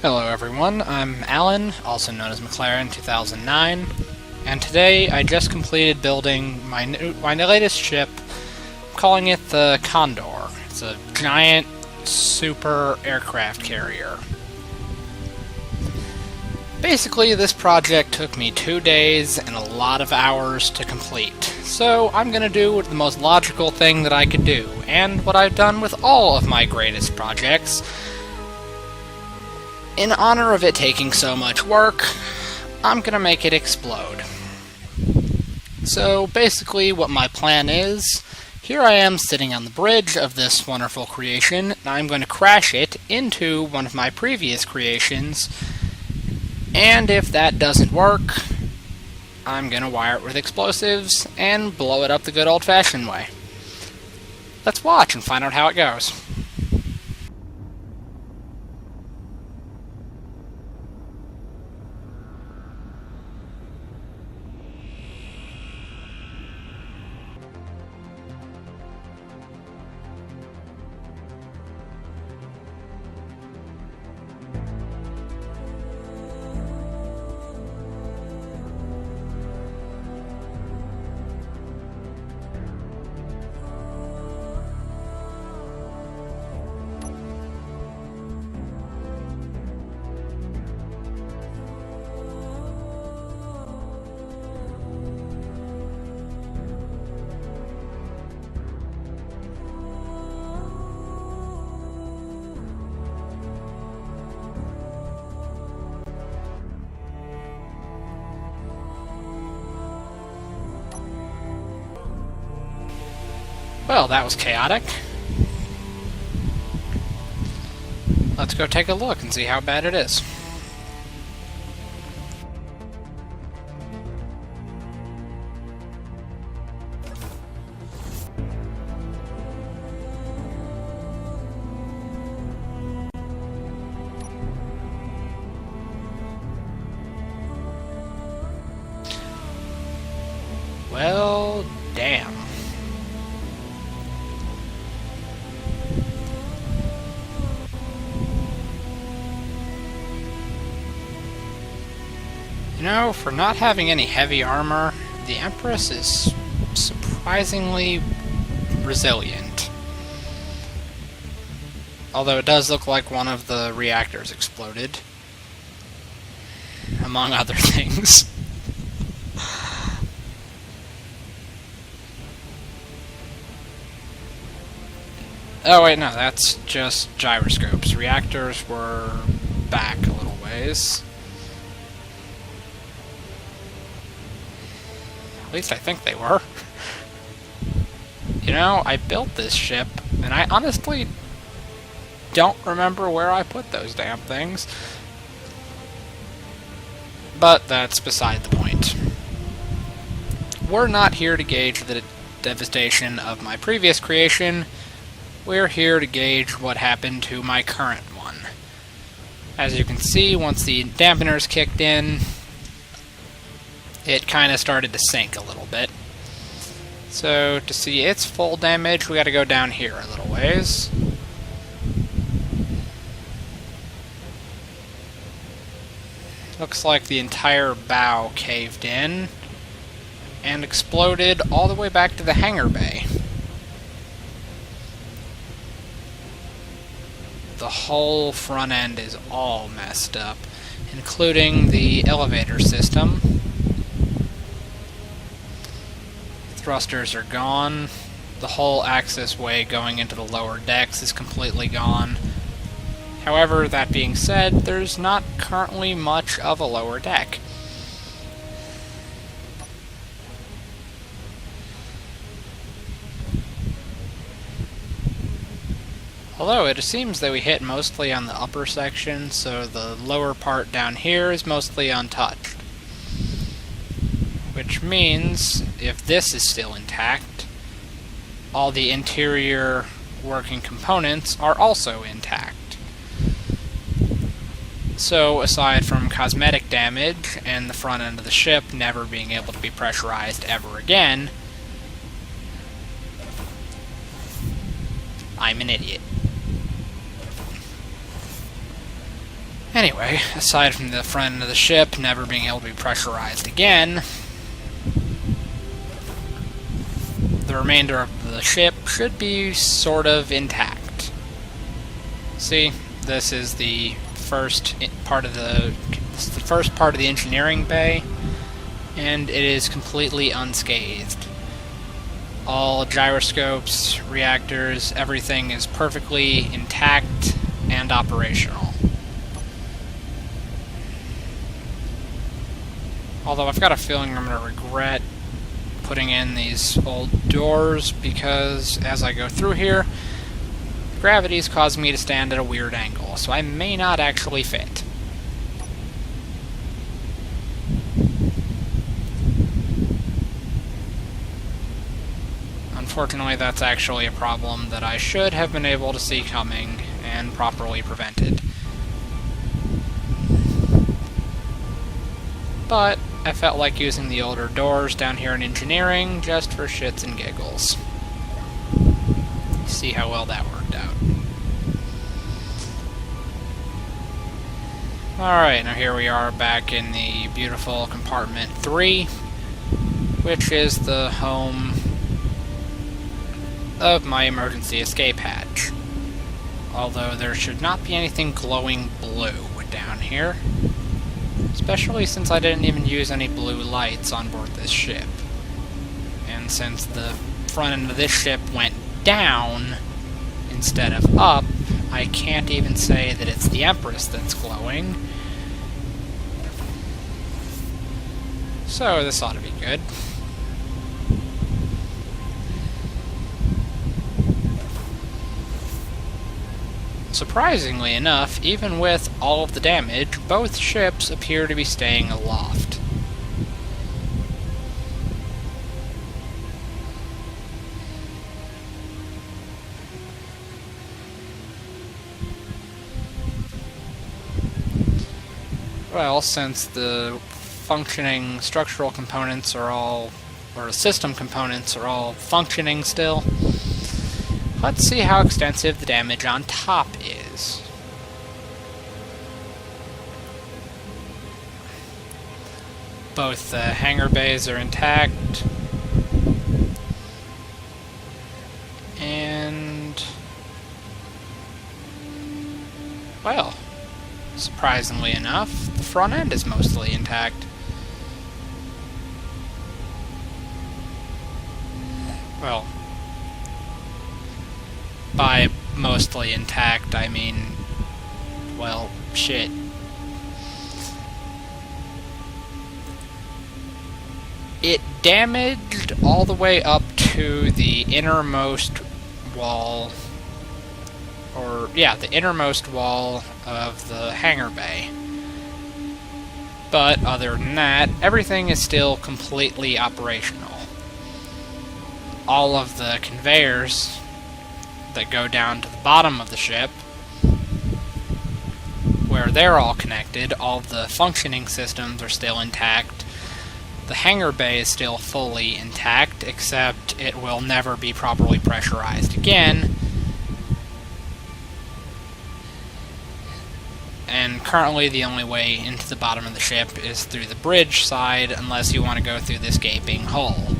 Hello everyone, I'm Alan, also known as McLaren 2009, and today I just completed building my latest ship, calling it the Condor. It's a giant super aircraft carrier. Basically, this project took me 2 days and a lot of hours to complete, so I'm going to do the most logical thing that I could do, and what I've done with all of my greatest projects. In honor of it taking so much work, I'm going to make it explode. So basically what my plan is, here I am sitting on the bridge of this wonderful creation, and I'm going to crash it into one of my previous creations, and if that doesn't work, I'm going to wire it with explosives and blow it up the good old-fashioned way. Let's watch and find out how it goes. Well, that was chaotic. Let's go take a look and see how bad it is. Well, damn. You know, for not having any heavy armor, the Empress is surprisingly resilient. Although it does look like one of the reactors exploded. Among other things. Oh wait, no, that's just gyroscopes. Reactors were back a little ways. At least I think they were. You know, I built this ship, and I honestly don't remember where I put those damn things. But that's beside the point. We're not here to gauge the devastation of my previous creation. We're here to gauge what happened to my current one. As you can see, once the dampeners kicked in, it kind of started to sink a little bit. So, to see its full damage, we gotta go down here a little ways. Looks like the entire bow caved in and exploded all the way back to the hangar bay. The whole front end is all messed up, including the elevator system. Thrusters are gone. The whole access way going into the lower decks is completely gone. However, that being said, there's not currently much of a lower deck. Although it seems that we hit mostly on the upper section, so the lower part down here is mostly untouched. Which means, if this is still intact, all the interior working components are also intact. So, aside from cosmetic damage and the front end of the ship never being able to be pressurized ever again, I'm an idiot. Anyway, aside from the front end of the ship never being able to be pressurized again, the remainder of the ship should be sort of intact. See, this is the first part of the engineering bay, and it is completely unscathed. All gyroscopes, reactors, everything is perfectly intact and operational. Although I've got a feeling I'm going to regret putting in these old doors, because as I go through here, gravity's causing me to stand at a weird angle, so I may not actually fit. Unfortunately, that's actually a problem that I should have been able to see coming and properly prevented. But I felt like using the older doors down here in engineering just for shits and giggles. See how well that worked out. Alright, now here we are back in the beautiful compartment 3, which is the home of my emergency escape hatch. Although there should not be anything glowing blue down here, especially since I didn't even use any blue lights on board this ship. And since the front end of this ship went down instead of up, I can't even say that it's the Empress that's glowing. So this ought to be good. Surprisingly enough, even with all of the damage, both ships appear to be staying aloft. Well, since the functioning structural components are all, or system components are all functioning still, let's see how extensive the damage on top is. Both the hangar bays are intact, and, well, surprisingly enough, the front end is mostly intact. Well, by mostly intact, I mean, well, shit. It damaged all the way up to the innermost wall, or, yeah, the innermost wall of the hangar bay. But other than that, everything is still completely operational. All of the conveyors that go down to the bottom of the ship, where they're all connected, all of the functioning systems are still intact. The hangar bay is still fully intact, except it will never be properly pressurized again. And currently the only way into the bottom of the ship is through the bridge side, unless you want to go through this gaping hole.